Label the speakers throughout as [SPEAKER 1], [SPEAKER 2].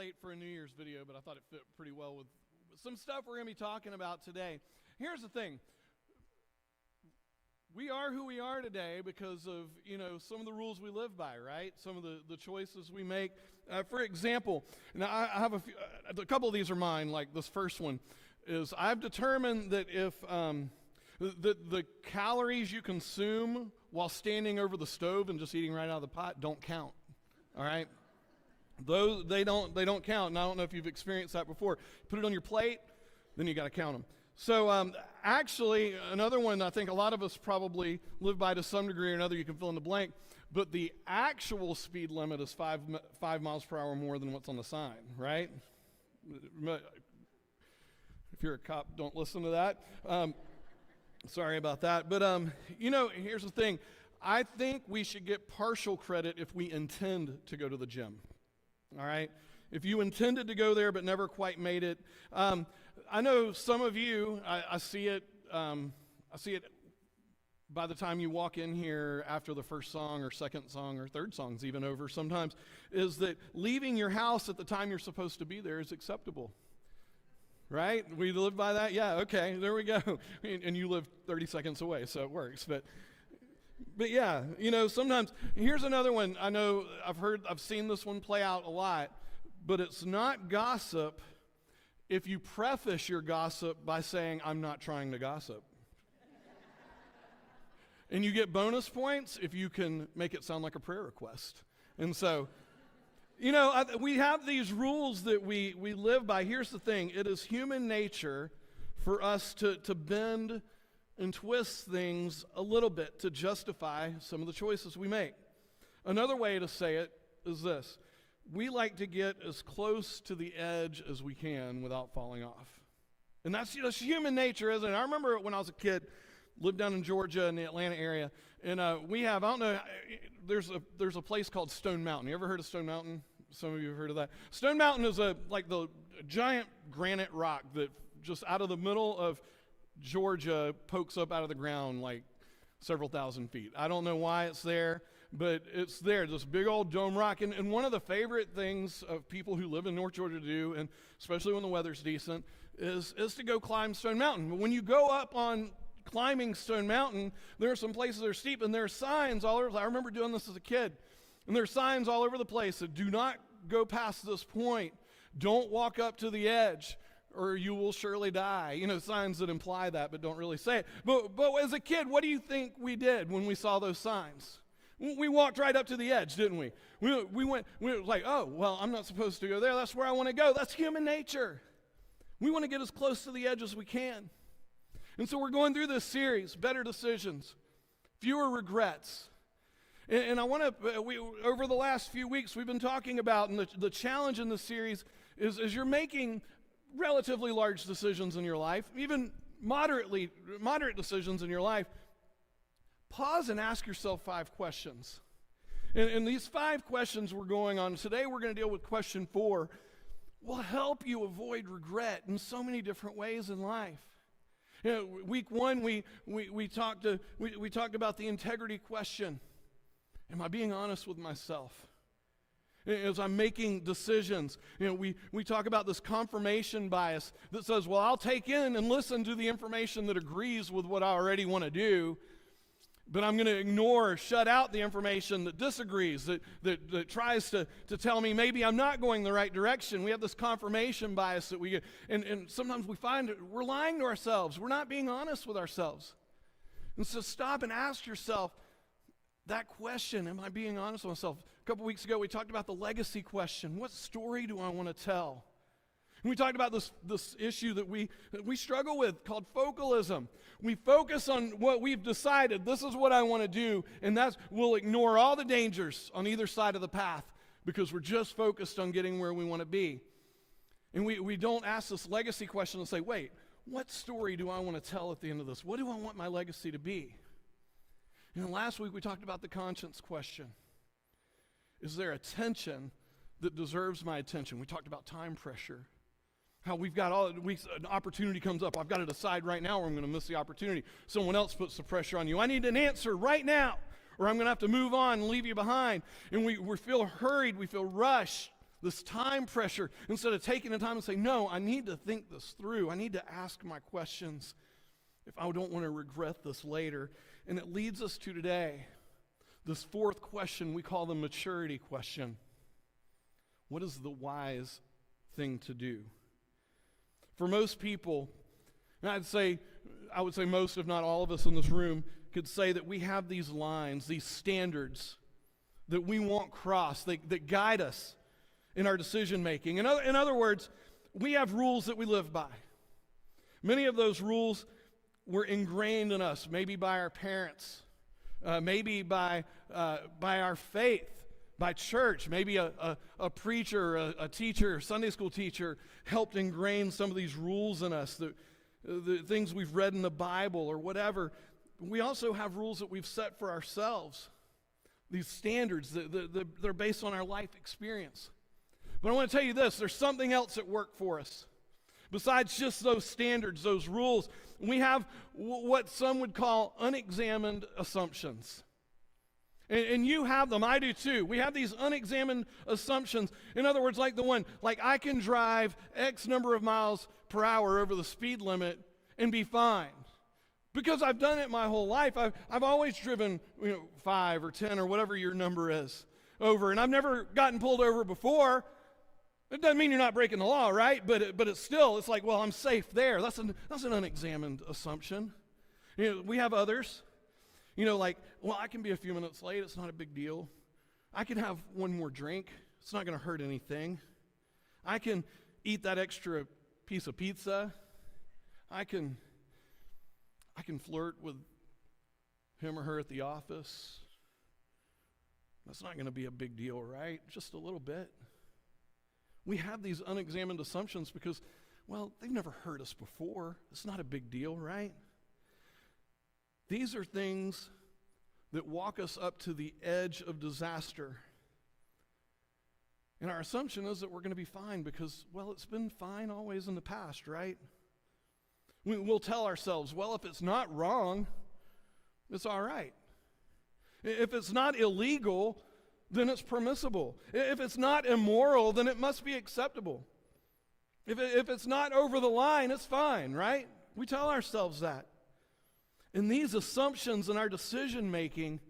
[SPEAKER 1] late for a New Year's video, but I thought it fit pretty well with some stuff we're going to be talking about today. Here's the thing. We are who we are today because of, some of the rules we live by, right? Some of the choices we make. For example, now I have a couple of these are mine, like this first one is I've determined that if the calories you consume while standing over the stove and just eating right out of the pot don't count, all right? Those, they don't count, and I don't know if you've experienced that before. Put it on your plate, then you got to count them. So actually, another one I think a lot of us probably live by to some degree or another, you can fill in the blank, but the actual speed limit is 5 miles per hour more than what's on the sign, right? If you're a cop, don't listen to that. Sorry about that. But, here's the thing. I think we should get partial credit if we intend to go to the gym, all right? If you intended to go there but never quite made it. I know some of you, I see it by the time you walk in here after the first song or second song or third song's even over sometimes, is that leaving your house at the time you're supposed to be there is acceptable. Right? We live by that? Yeah, okay, there we go. And you live 30 seconds away, so it works. But yeah, sometimes, here's another one. I know I've seen this one play out a lot, but it's not gossip if you preface your gossip by saying, I'm not trying to gossip. And you get bonus points if you can make it sound like a prayer request. And so, we have these rules that we live by. Here's the thing. It is human nature for us to bend and twist things a little bit to justify some of the choices we make. Another way to say it is this. We like to get as close to the edge as we can without falling off. And that's human nature, isn't it? I remember when I was a kid, lived down in Georgia in the Atlanta area, and we have, I don't know, there's a place called Stone Mountain. You ever heard of Stone Mountain? Some of you have heard of that. Stone Mountain is like the giant granite rock that just out of the middle of Georgia pokes up out of the ground like several thousand feet. I don't know why it's there, but it's there, this big old dome rock. And one of the favorite things of people who live in North Georgia to do, and especially when the weather's decent, is to go climb Stone Mountain. But when you go up on climbing Stone Mountain, there are some places that are steep, and there are signs all over. I remember doing this as a kid, and there are signs all over the place that do not go past this point. Don't walk up to the edge, or you will surely die. Signs that imply that, but don't really say it. But as a kid, what do you think we did when we saw those signs? We walked right up to the edge, didn't we? We were like, oh, well, I'm not supposed to go there. That's where I want to go. That's human nature. We want to get as close to the edge as we can. And so we're going through this series, Better Decisions, Fewer Regrets. And I want to, over the last few weeks, we've been talking about, and the challenge in this series is you're making relatively large decisions in your life, even moderate decisions in your life. Pause and ask yourself 5 questions. And these 5 questions we're going on. Today we're going to deal with question 4. Will help you avoid regret in so many different ways in life. Week 1 we talked about the integrity question. Am I being honest with myself? As I'm making decisions, we talk about this confirmation bias that says, well, I'll take in and listen to the information that agrees with what I already want to do, but I'm going to ignore or shut out the information that disagrees, that tries to tell me maybe I'm not going the right direction. We have this confirmation bias that we get, and sometimes we find that we're lying to ourselves. We're not being honest with ourselves. And so stop and ask yourself that question, am I being honest with myself? A couple weeks ago, we talked about the legacy question. What story do I want to tell? And we talked about this issue that we struggle with called focalism. We focus on what we've decided. This is what I want to do, and we'll ignore all the dangers on either side of the path because we're just focused on getting where we want to be. And we don't ask this legacy question and say, wait, what story do I want to tell at the end of this? What do I want my legacy to be? Last week we talked about the conscience question. Is there a tension that deserves my attention? We talked about time pressure. How we've got an opportunity comes up. I've got to decide right now or I'm going to miss the opportunity. Someone else puts the pressure on you. I need an answer right now or I'm going to have to move on and leave you behind. And we feel hurried. We feel rushed. this time pressure, instead of taking the time and saying, no, I need to think this through. I need to ask my questions if I don't want to regret this later. And it leads us to today, this fourth question we call the maturity question. What is the wise thing to do? For most people, and I would say most, if not all of us in this room, could say that we have these lines, these standards that we want crossed, that guide us in our decision making. In other words, we have rules that we live by. Many of those rules were ingrained in us, maybe by our parents, maybe by our faith, by church. Maybe a preacher, a teacher, Sunday school teacher helped ingrain some of these rules in us, the things we've read in the Bible or whatever. We also have rules that we've set for ourselves, these standards that they're based on our life experience. But I want to tell you this, there's something else at work for us. Besides just those standards, those rules, we have what some would call unexamined assumptions. And you have them, I do too. We have these unexamined assumptions. In other words, like I can drive X number of miles per hour over the speed limit and be fine. Because I've done it my whole life. I've always driven 5 or 10 or whatever your number is over, and I've never gotten pulled over before. It doesn't mean you're not breaking the law, right? But it's like, well, I'm safe there. That's an unexamined assumption. We have others. Like, well, I can be a few minutes late. It's not a big deal. I can have one more drink. It's not going to hurt anything. I can eat that extra piece of pizza. I can flirt with him or her at the office. That's not going to be a big deal, right? Just a little bit. We have these unexamined assumptions because, well, they've never hurt us before. It's not a big deal, right? These are things that walk us up to the edge of disaster. And our assumption is that we're going to be fine because, well, it's been fine always in the past, right? We'll tell ourselves, well, if it's not wrong, it's all right. If it's not illegal, then it's permissible. If it's not immoral, then it must be acceptable. If it's not over the line, it's fine, right? We tell ourselves that. And these assumptions in our decision making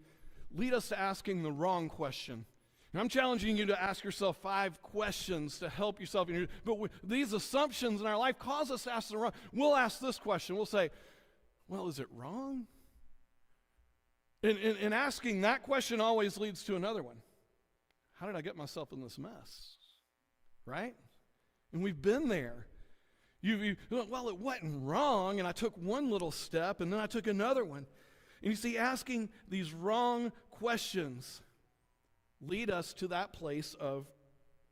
[SPEAKER 1] lead us to asking the wrong question. And I'm challenging you to ask yourself 5 questions to help yourself. But these assumptions in our life cause us to ask the wrong. We'll ask this question. We'll say, well, is it wrong? And asking that question always leads to another one. How did I get myself in this mess? Right? And we've been there. Well, it wasn't wrong, and I took one little step, and then I took another one. And you see, asking these wrong questions lead us to that place of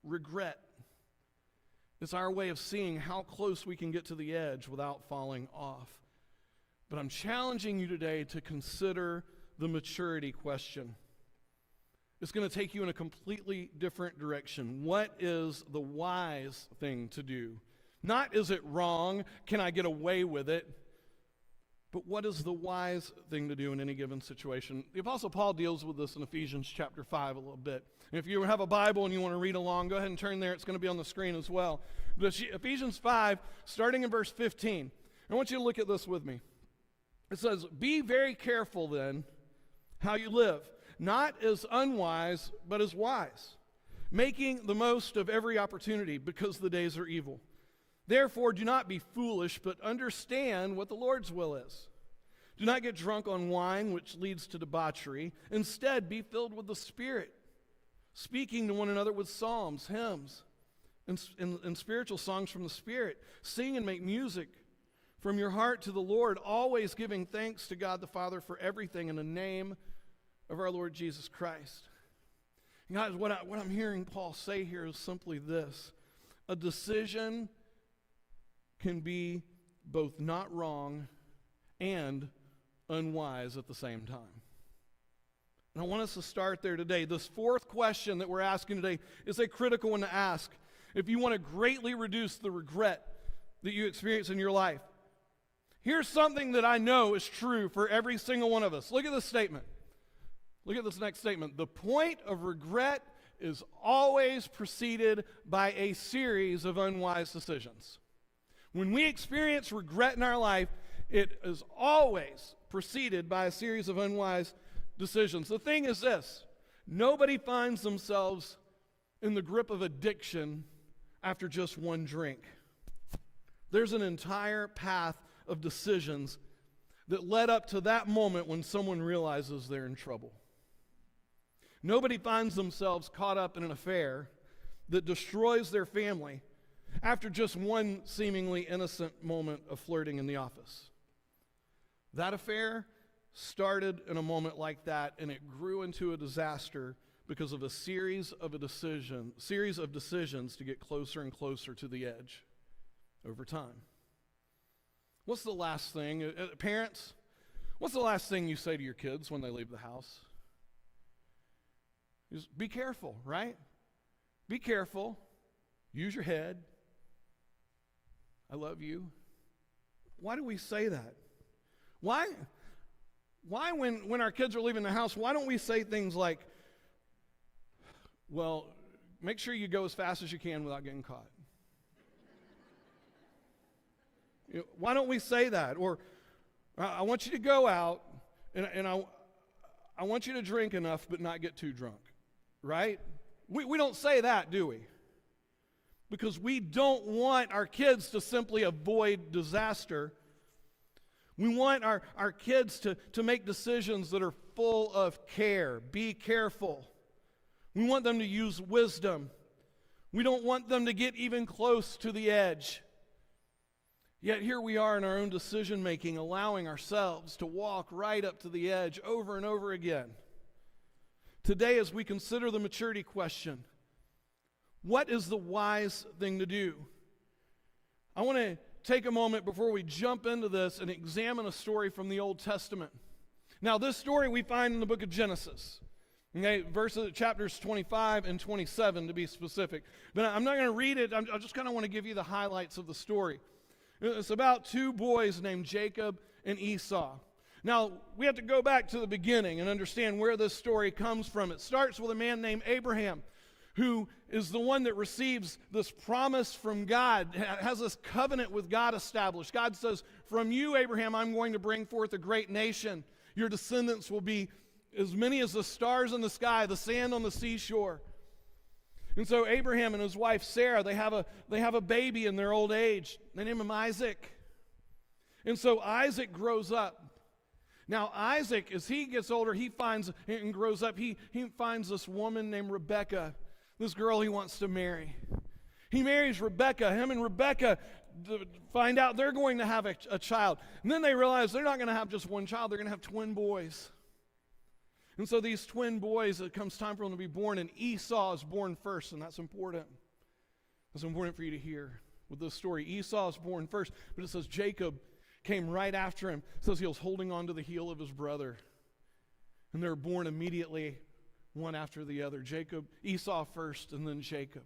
[SPEAKER 1] regret. It's our way of seeing how close we can get to the edge without falling off. But I'm challenging you today to consider the maturity question. It's going to take you in a completely different direction. What is the wise thing to do? Not is it wrong, can I get away with it? But what is the wise thing to do in any given situation? The Apostle Paul deals with this in Ephesians chapter 5 a little bit. And if you have a Bible and you want to read along, go ahead and turn there. It's going to be on the screen as well. But Ephesians 5, starting in verse 15. I want you to look at this with me. It says, "Be very careful then how you live, not as unwise, but as wise, making the most of every opportunity because the days are evil. Therefore, do not be foolish, but understand what the Lord's will is. Do not get drunk on wine, which leads to debauchery. Instead, be filled with the Spirit, speaking to one another with psalms, hymns, and spiritual songs from the Spirit. Sing and make music from your heart to the Lord, always giving thanks to God the Father for everything in the name of our Lord Jesus Christ." And guys, what I'm hearing Paul say here is simply this. A decision can be both not wrong and unwise at the same time. And I want us to start there today. This fourth question that we're asking today is a critical one to ask. If you want to greatly reduce the regret that you experience in your life, here's something that I know is true for every single one of us. Look at this statement. Look at this next statement. The point of regret is always preceded by a series of unwise decisions. When we experience regret in our life, it is always preceded by a series of unwise decisions. The thing is this: nobody finds themselves in the grip of addiction after just one drink. There's an entire path of decisions that led up to that moment when someone realizes they're in trouble. Nobody finds themselves caught up in an affair that destroys their family after just one seemingly innocent moment of flirting in the office. That affair started in a moment like that, and it grew into a disaster because of a series of decisions to get closer and closer to the edge over time. What's the last thing, parents? What's the last thing you say to your kids when they leave the house? Just be careful, right? Be careful. Use your head. I love you. Why do we say that? Why when our kids are leaving the house, why don't we say things like, well, make sure you go as fast as you can without getting caught? Why don't we say that? Or, I want you to go out, and I want you to drink enough but not get too drunk, right? We don't say that, do we? Because we don't want our kids to simply avoid disaster. We want our kids to make decisions that are full of care. Be careful. We want them to use wisdom. We don't want them to get even close to the edge. Yet here we are in our own decision making, allowing ourselves to walk right up to the edge over and over again. Today, as we consider the maturity question, what is the wise thing to do? I want to take a moment before we jump into this and examine a story from the Old Testament. Now, this story we find in the book of Genesis. Okay, chapters 25 and 27 to be specific. But I'm not going to read it. I just kind of want to give you the highlights of the story. It's about two boys named Jacob and Esau. Now, we have to go back to the beginning and understand where this story comes from. It starts with a man named Abraham, who is the one that receives this promise from God, has this covenant with God established. God says, from you, Abraham, I'm going to bring forth a great nation. Your descendants will be as many as the stars in the sky, the sand on the seashore. And so Abraham and his wife Sarah, they have a baby in their old age. They name him Isaac. And so Isaac grows up. Now Isaac, as he gets older, he finds and grows up, he finds this woman named Rebekah, this girl he wants to marry. He marries Rebekah. Him and Rebekah find out they're going to have a child. And then they realize they're not going to have just one child, they're going to have twin boys. And so these twin boys, it comes time for them to be born, and Esau is born first, and that's important. That's important for you to hear with this story. Esau is born first, but it says Jacob came right after him. It says he was holding on to the heel of his brother. And they're born immediately, one after the other. Esau first, and then Jacob.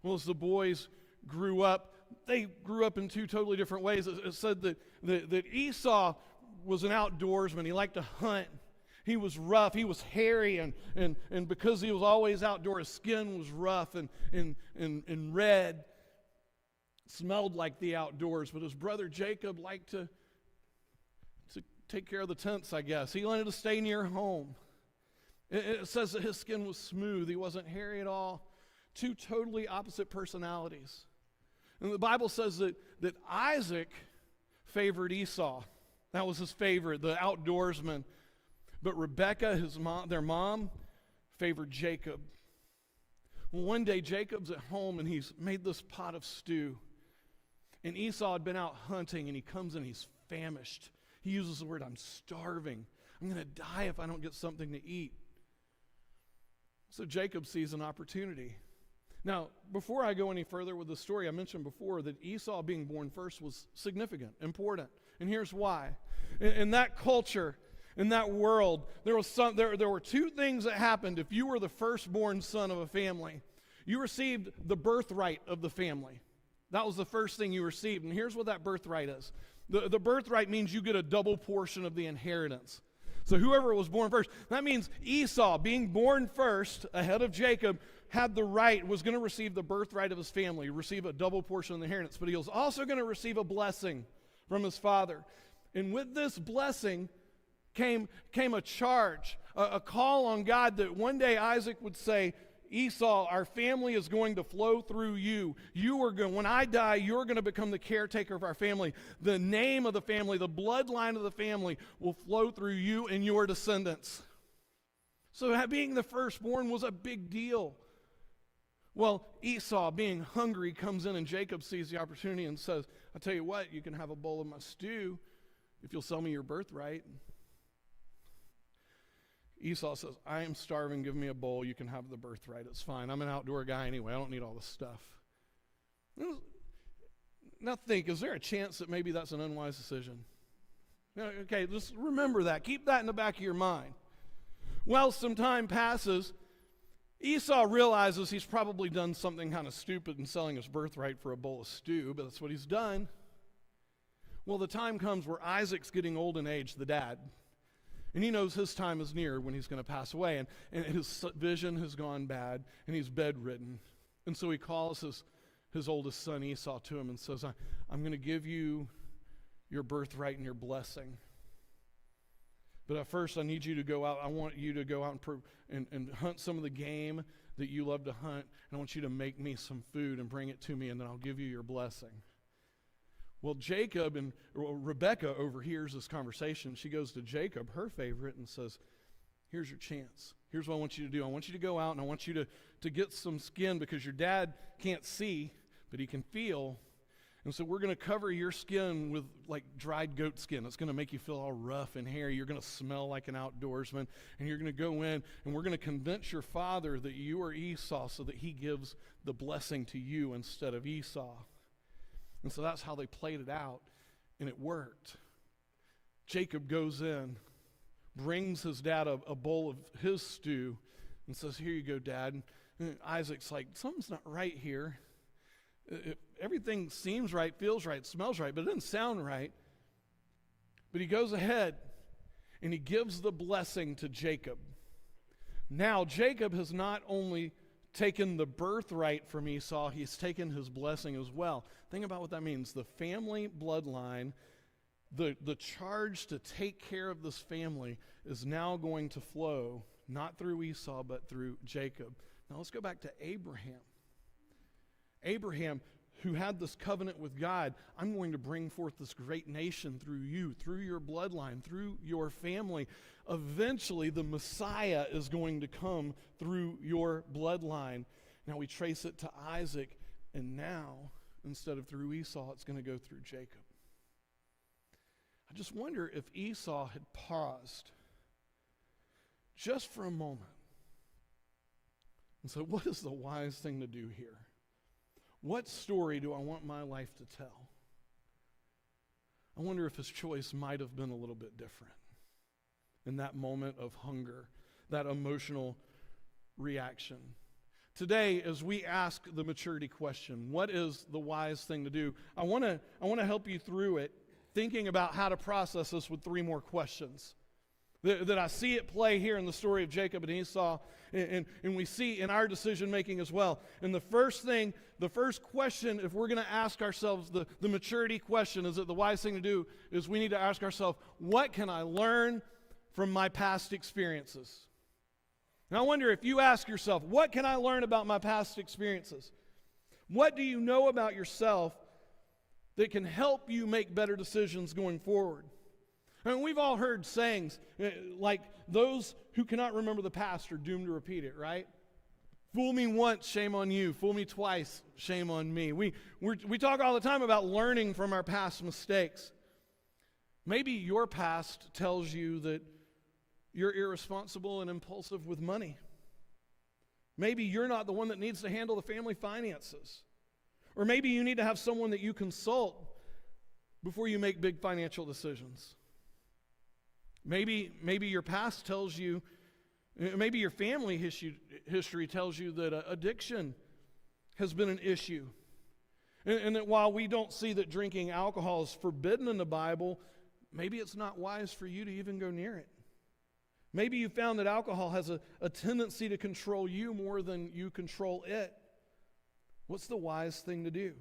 [SPEAKER 1] Well, as the boys grew up, they grew up in two totally different ways. It said that Esau was an outdoorsman. He liked to hunt. He was rough, he was hairy, and because he was always outdoors, his skin was rough and red. It smelled like the outdoors, but his brother Jacob liked to take care of the tents, I guess. He wanted to stay near home. It says that his skin was smooth, he wasn't hairy at all. Two totally opposite personalities. And the Bible says that Isaac favored Esau. That was his favorite, the outdoorsman. But Rebekah, their mom, favored Jacob. Well, one day Jacob's at home and he's made this pot of stew. And Esau had been out hunting and he comes in, he's famished. He uses the word, I'm starving. I'm going to die if I don't get something to eat. So Jacob sees an opportunity. Now, before I go any further with the story, I mentioned before that Esau being born first was significant, important. And here's why. In that culture, in that world, there were two things that happened if you were the firstborn son of a family. You received the birthright of the family. That was the first thing you received. And here's what that birthright is. The birthright means you get a double portion of the inheritance. So whoever was born first, that means Esau, being born first ahead of Jacob, had the right, was going to receive the birthright of his family, receive a double portion of the inheritance, but he was also going to receive a blessing from his father. And with this blessing came a charge, a call on God that one day Isaac would say, Esau, our family is going to flow through you. When I die, you're going to become the caretaker of our family. The name of the family, the bloodline of the family will flow through you and your descendants. So being the firstborn was a big deal. Well, Esau, being hungry, comes in and Jacob sees the opportunity and says, I'll tell you what, you can have a bowl of my stew if you'll sell me your birthright. Esau says, I am starving, give me a bowl, you can have the birthright, it's fine. I'm an outdoor guy anyway, I don't need all this stuff. Now think, is there a chance that maybe that's an unwise decision? Okay, just remember that. Keep that in the back of your mind. Well, some time passes. Esau realizes he's probably done something kind of stupid in selling his birthright for a bowl of stew, but that's what he's done. Well, the time comes where Isaac's getting old in age, the dad. And he knows his time is near when he's going to pass away. And his vision has gone bad, and he's bedridden. And so he calls his oldest son Esau to him and says, I'm going to give you your birthright and your blessing. But at first, I need you to go out. I want you to go out and hunt some of the game that you love to hunt. And I want you to make me some food and bring it to me, and then I'll give you your blessing. Well, Jacob and Rebekah overhears this conversation. She goes to Jacob, her favorite, and says, here's your chance. Here's what I want you to do. I want you to go out and I want you to get some skin because your dad can't see, but he can feel. And so we're going to cover your skin with like dried goat skin. It's going to make you feel all rough and hairy. You're going to smell like an outdoorsman. And you're going to go in and we're going to convince your father that you are Esau so that he gives the blessing to you instead of Esau. And so that's how they played it out, and it worked. Jacob goes in, brings his dad a bowl of his stew, and says, here you go, Dad. And Isaac's like, something's not right here. Everything seems right, feels right, smells right, but it doesn't sound right. But he goes ahead, and he gives the blessing to Jacob. Now, Jacob has not only taken the birthright from Esau, he's taken his blessing as well. Think about what that means. The family bloodline, the charge to take care of this family is now going to flow, not through Esau, but through Jacob. Now let's go back to Abraham. Abraham, who had this covenant with God, I'm going to bring forth this great nation through you, through your bloodline, through your family. Eventually, the Messiah is going to come through your bloodline. Now we trace it to Isaac, and now, instead of through Esau, it's going to go through Jacob. I just wonder if Esau had paused just for a moment and said, what is the wise thing to do here? What story do I want my life to tell? I wonder if his choice might have been a little bit different in that moment of hunger, that emotional reaction. Today, as we ask the maturity question, what is the wise thing to do? I want to help you through it, thinking about how to process this with three more questions that I see it play here in the story of Jacob and Esau, and we see in our decision making as well. And the first question, if we're going to ask ourselves the maturity question, is it the wise thing to do, is we need to ask ourselves, what can I learn from my past experiences? And I wonder if you ask yourself, what can I learn about my past experiences? What do you know about yourself that can help you make better decisions going forward? I mean, we've all heard sayings like, those who cannot remember the past are doomed to repeat it, right? Fool me once, shame on you. Fool me twice, shame on me. We talk all the time about learning from our past mistakes. Maybe your past tells you that you're irresponsible and impulsive with money. Maybe you're not the one that needs to handle the family finances. Or maybe you need to have someone that you consult before you make big financial decisions. Maybe your past tells you, maybe your family history tells you that addiction has been an issue. And that while we don't see that drinking alcohol is forbidden in the Bible, maybe it's not wise for you to even go near it. Maybe you found that alcohol has a tendency to control you more than you control it. What's the wise thing to do?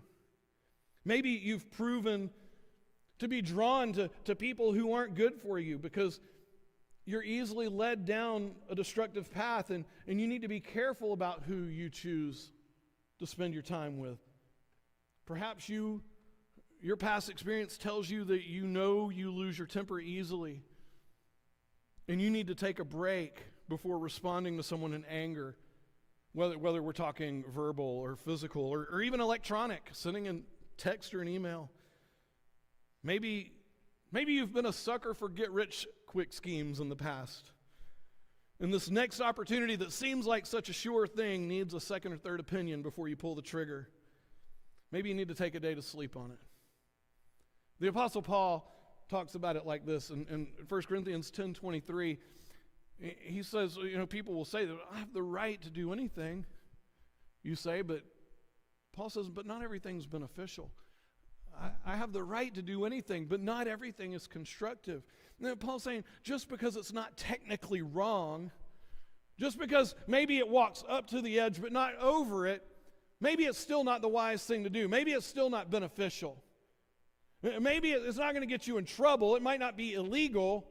[SPEAKER 1] Maybe you've proven to be drawn to people who aren't good for you because you're easily led down a destructive path, and you need to be careful about who you choose to spend your time with. Perhaps your past experience tells you that you know you lose your temper easily, and you need to take a break before responding to someone in anger, whether we're talking verbal or physical or even electronic, sending a text or an email. Maybe you've been a sucker for get-rich-quick schemes in the past. And this next opportunity that seems like such a sure thing needs a second or third opinion before you pull the trigger. Maybe you need to take a day to sleep on it. The Apostle Paul talks about it like this in 1 Corinthians 10:23. He says, people will say that I have the right to do anything, you say, but Paul says, but not everything's beneficial. I have the right to do anything, but not everything is constructive. And Paul's saying, just because it's not technically wrong, just because maybe it walks up to the edge but not over it, maybe it's still not the wise thing to do. Maybe it's still not beneficial. Maybe it's not going to get you in trouble. It might not be illegal,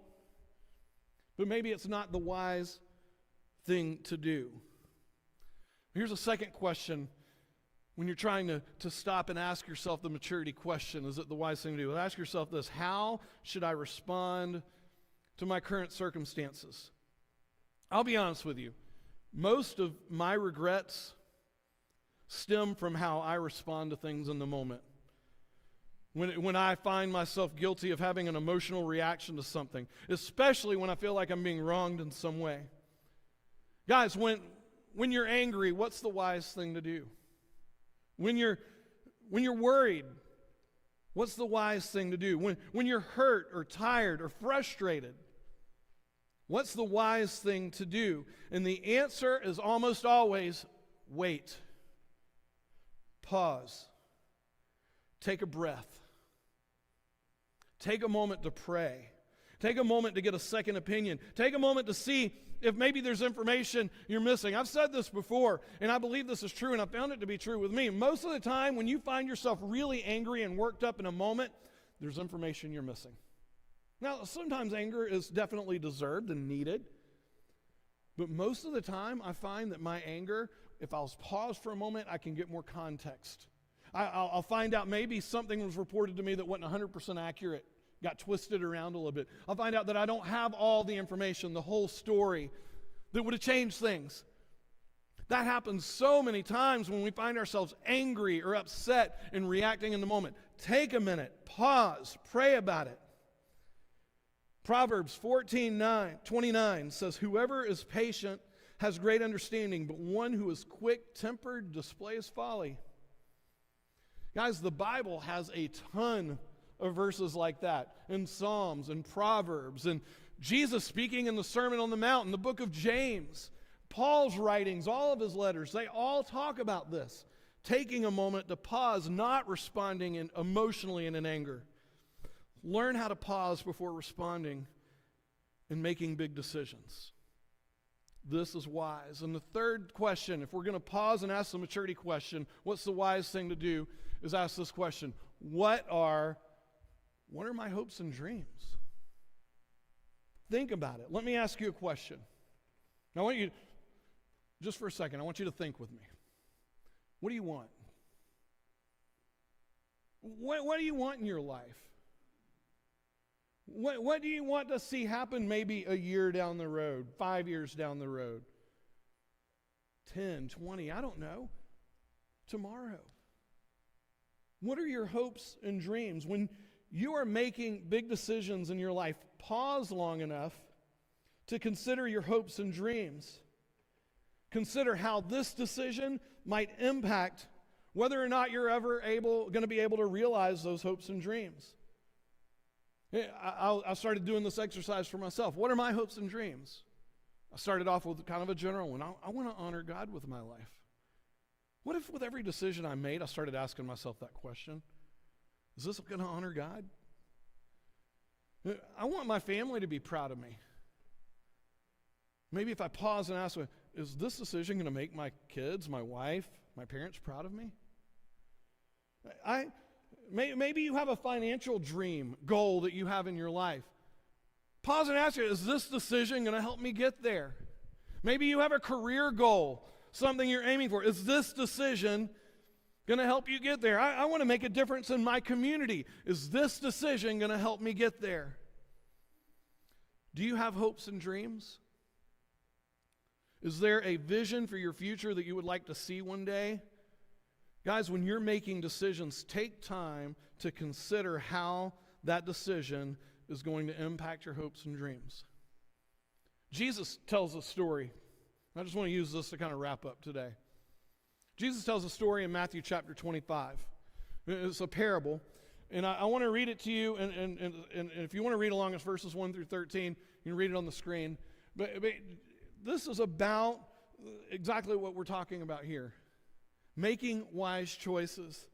[SPEAKER 1] but maybe it's not the wise thing to do. Here's a second question. When you're trying to stop and ask yourself the maturity question, is it the wise thing to do? Well, ask yourself this: how should I respond to my current circumstances? I'll be honest with you. Most of my regrets stem from how I respond to things in the moment. When I find myself guilty of having an emotional reaction to something, especially when I feel like I'm being wronged in some way. Guys, when you're angry, what's the wise thing to do? When you're worried, what's the wise thing to do? When you're hurt or tired or frustrated, what's the wise thing to do? And the answer is almost always wait. Pause. Take a breath. Take a moment to pray. Take a moment to get a second opinion. Take a moment to see if maybe there's information you're missing. I've said this before, and I believe this is true, and I found it to be true with me. Most of the time, when you find yourself really angry and worked up in a moment, there's information you're missing. Now, sometimes anger is definitely deserved and needed, but most of the time, I find that my anger, if I'll pause for a moment, I can get more context. I'll find out maybe something was reported to me that wasn't 100% accurate, got twisted around a little bit. I'll find out that I don't have all the information, the whole story that would have changed things. That happens so many times when we find ourselves angry or upset and reacting in the moment. Take a minute, pause, pray about it. Proverbs 14:29 says, whoever is patient has great understanding, but one who is quick-tempered displays folly. Guys, the Bible has a ton of verses like that in Psalms and Proverbs, and Jesus speaking in the Sermon on the Mount, in the book of James, Paul's writings, all of his letters, they all talk about this. Taking a moment to pause, not responding emotionally and in anger. Learn how to pause before responding and making big decisions. This is wise. And the third question, if we're going to pause and ask the maturity question, what's the wise thing to do, is ask this question: what are my hopes and dreams? Think about it. Let me ask you a question. Now, I want you, just for a second, I want you to think with me. What do you want? What do you want in your life? What do you want to see happen maybe a year down the road, 5 years down the road, 10, 20, I don't know, tomorrow? What are your hopes and dreams? When you are making big decisions in your life, pause long enough to consider your hopes and dreams. Consider how this decision might impact whether or not you're ever going to be able to realize those hopes and dreams. I started doing this exercise for myself. What are my hopes and dreams? I started off with kind of a general one. I want to honor God with my life. What if with every decision I made, I started asking myself that question? Is this going to honor God? I want my family to be proud of me. Maybe if I pause and ask, is this decision going to make my kids, my wife, my parents proud of me? Maybe you have a financial dream, goal that you have in your life. Pause and ask, is this decision going to help me get there? Maybe you have a career goal, something you're aiming for. Is this decision going to help you get there? I want to make a difference in my community. Is this decision going to help me get there? Do you have hopes and dreams? Is there a vision for your future that you would like to see one day? Guys, when you're making decisions, take time to consider how that decision is going to impact your hopes and dreams. Jesus tells a story. I just want to use this to kind of wrap up today. Jesus tells a story in Matthew chapter 25. It's a parable. And I want to read it to you. And if you want to read along, it's verses 1 through 13. You can read it on the screen. But this is about exactly what we're talking about here. Making wise choices.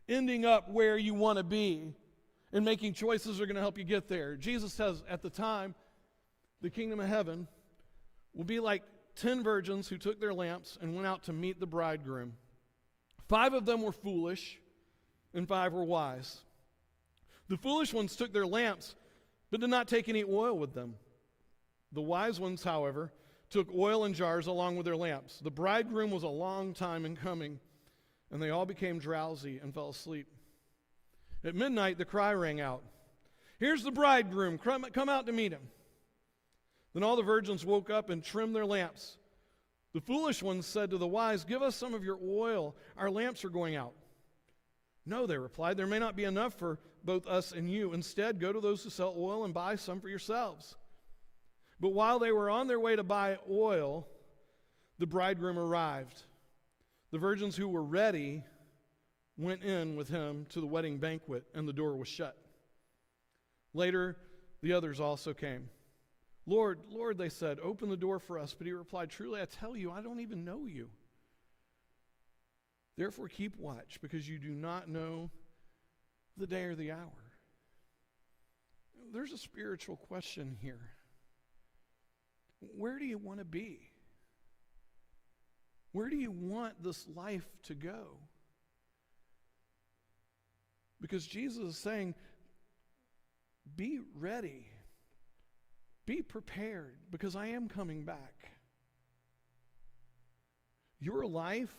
[SPEAKER 1] Ending up where you want to be. And making choices are going to help you get there. Jesus says at the time, the kingdom of heaven will be like 10 virgins who took their lamps and went out to meet the bridegroom. 5 of them were foolish, and 5 were wise. The foolish ones took their lamps, but did not take any oil with them. The wise ones, however, took oil in jars along with their lamps. The bridegroom was a long time in coming, and they all became drowsy and fell asleep. At midnight, the cry rang out, "Here's the bridegroom, come out to meet him." Then all the virgins woke up and trimmed their lamps. The foolish ones said to the wise, "Give us some of your oil. Our lamps are going out." "No," they replied, "there may not be enough for both us and you. Instead, go to those who sell oil and buy some for yourselves." But while they were on their way to buy oil, the bridegroom arrived. The virgins who were ready went in with him to the wedding banquet, and the door was shut. Later, the others also came. "Lord, Lord," they said, "open the door for us." But he replied, "Truly, I tell you, I don't even know you. Therefore, keep watch, because you do not know the day or the hour." There's a spiritual question here. Where do you want to be? Where do you want this life to go? Because Jesus is saying, be ready. Be prepared, because I am coming back. Your life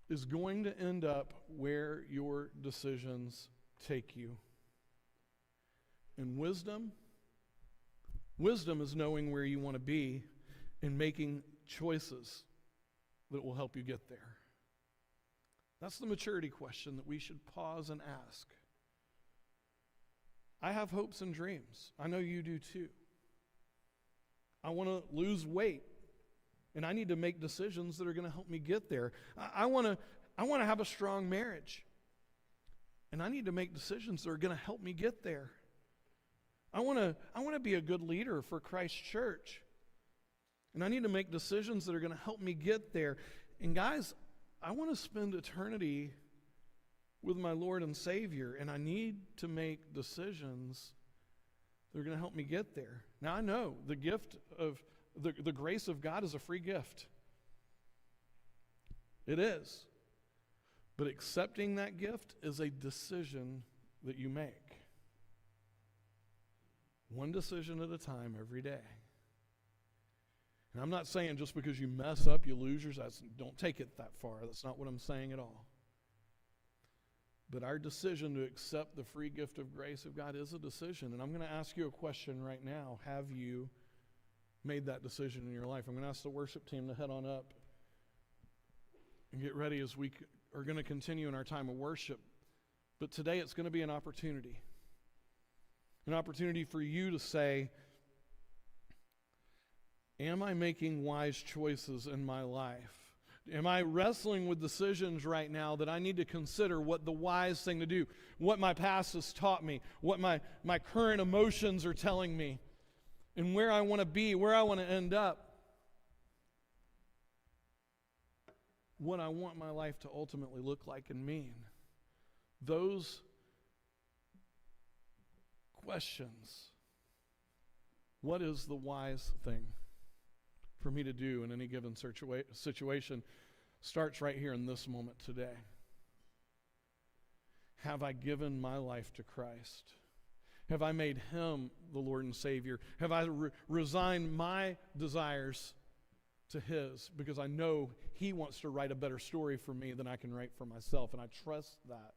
[SPEAKER 1] is going to end up where your decisions take you. And wisdom is knowing where you want to be and making choices that will help you get there. That's the maturity question that we should pause and ask. I have hopes and dreams. I know you do too. I want to lose weight, and I need to make decisions that are going to help me get there. I want to have a strong marriage, and I need to make decisions that are going to help me get there. I want to be a good leader for Christ Church, and I need to make decisions that are going to help me get there. And guys, I want to spend eternity with my Lord and Savior, and I need to make decisions that are going to help me get there. Now, I know the gift of the grace of God is a free gift. It is. But accepting that gift is a decision that you make. One decision at a time every day. And I'm not saying just because you mess up, you lose yourself. Don't take it that far. That's not what I'm saying at all. But our decision to accept the free gift of grace of God is a decision. And I'm going to ask you a question right now. Have you made that decision in your life? I'm going to ask the worship team to head on up and get ready as we are going to continue in our time of worship. But today it's going to be an opportunity. An opportunity for you to say, am I making wise choices in my life? Am I wrestling with decisions right now that I need to consider what the wise thing to do, what my past has taught me, what my current emotions are telling me, and where I want to be, where I want to end up, what I want my life to ultimately look like and mean? Those questions. What is the wise thing? for me to do in any given situation starts right here in this moment today. Have I given my life to Christ? Have I made Him the Lord and Savior? Have I resigned my desires to His? Because I know He wants to write a better story for me than I can write for myself, and I trust that.